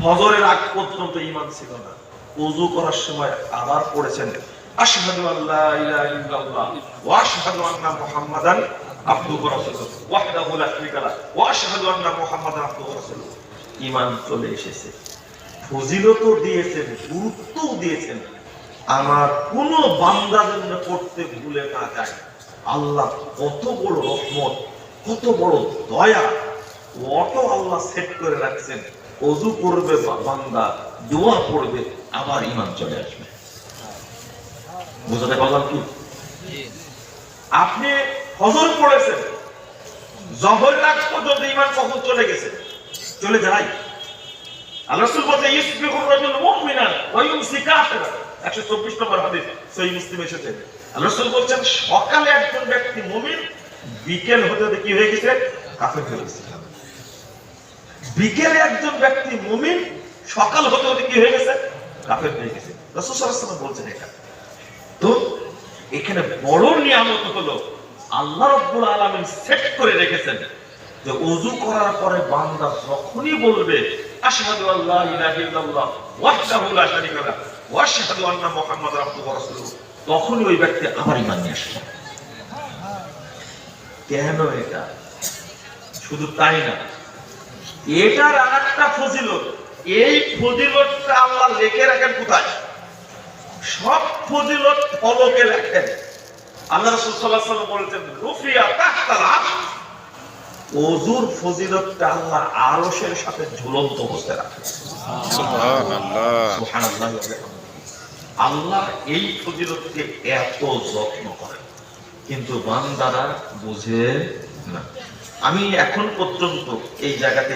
ফজরের আগ পর্যন্ত ঈমান ছিল না। ওযু করার সময় আবার পড়েছেন আশহাদু আল্লা ইলাহা ইল্লাল্লাহ ওয়া আশহাদু আন্না মুহাম্মাদান আবদুহু ওয়া রাসূলুহু ওয়াহদাহু লা শারীকা লাহু ওয়া আশহাদু আন্না মুহাম্মাদান আবদুহু ওয়া রাসূলুহু। ঈমান চলে এসেছে, ফজিলতও দিয়েছেন, গুরুত্বও দিয়েছেন। আমার কোন বান্দা যেন করতে ভুলে না যায়। আল্লাহ কত বড় রহমত, কত বড় দয়া, অটো আল্লাহ সেট করে রাখছেন। ওযু করবে বান্দা, দোয়া পড়বে, আবার ঈমান চলে আসবে। বুঝতে পারলাম কি? আপনি ফজর পড়েছেন, জোহর আগ পর্যন্ত ঈমান কখন চলে গেছে? চলে যায়। আল্লাহ রাসূল বলেন ইসবিহুর রাজুল মুমিনান ওয়া ইউমসি কাফিরান, 124 নম্বর হাদিস সহিহ মুসলিমে এসেছে। আল্লাহ রাসূল বলেন সকালে একজন ব্যক্তি মুমিন, বিকেল হতে হতে কি হয়ে গেছে? কাফের হয়ে গেছে। বিকেলে একজন ব্যক্তি মুমিন, সকাল হতে হতে কি হয়ে গেছে? কাফের হয়ে গেছে। রাসূল সাল্লাল্লাহু আলাইহি ওয়াসাল্লাম বলছেন এটা। তো এখানে বড় নিয়ামত হলো আল্লাহ রাব্বুল আলামিন সেট করে রেখেছেন যে ওযু করার পরে বান্দা যখনই বলবে আশহাদু আল্লা ইলাহা ইল্লাল্লাহ ওয়াহদাহু লা শারীকা লাহু ওয়া আশহাদু আন্না মুহাম্মাদান আবদুহু ওয়া রাসূলুহু, তখনই ওই ব্যক্তি আবার ঈমান নিয়ে আসবে। কেন এটা? শুধু তাই না, এটার আরেকটা ফজিলত। এই ফজিলতটা আল্লাহ লিখে রাখেন কোথায়? সব ফজিলত ফলকে লেখেন। আল্লাহ রাসূল সাল্লাল্লাহু আলাইহি ওয়াসাল্লাম বলেছেন রুফিয়া তাহতাল আরশ, ওযুর ফজিলতটা আল্লাহ আরশের সাথে ঝুলন্ত অবস্থায় রাখেন। সুবহানাল্লাহ, সুবহানাল্লাহ। আল্লাহ এই ফজিলতকে এত যত্ন করেন, কিন্তু বান্দারা বুঝে না। আমি এখন পর্যন্ত এই জায়গাতে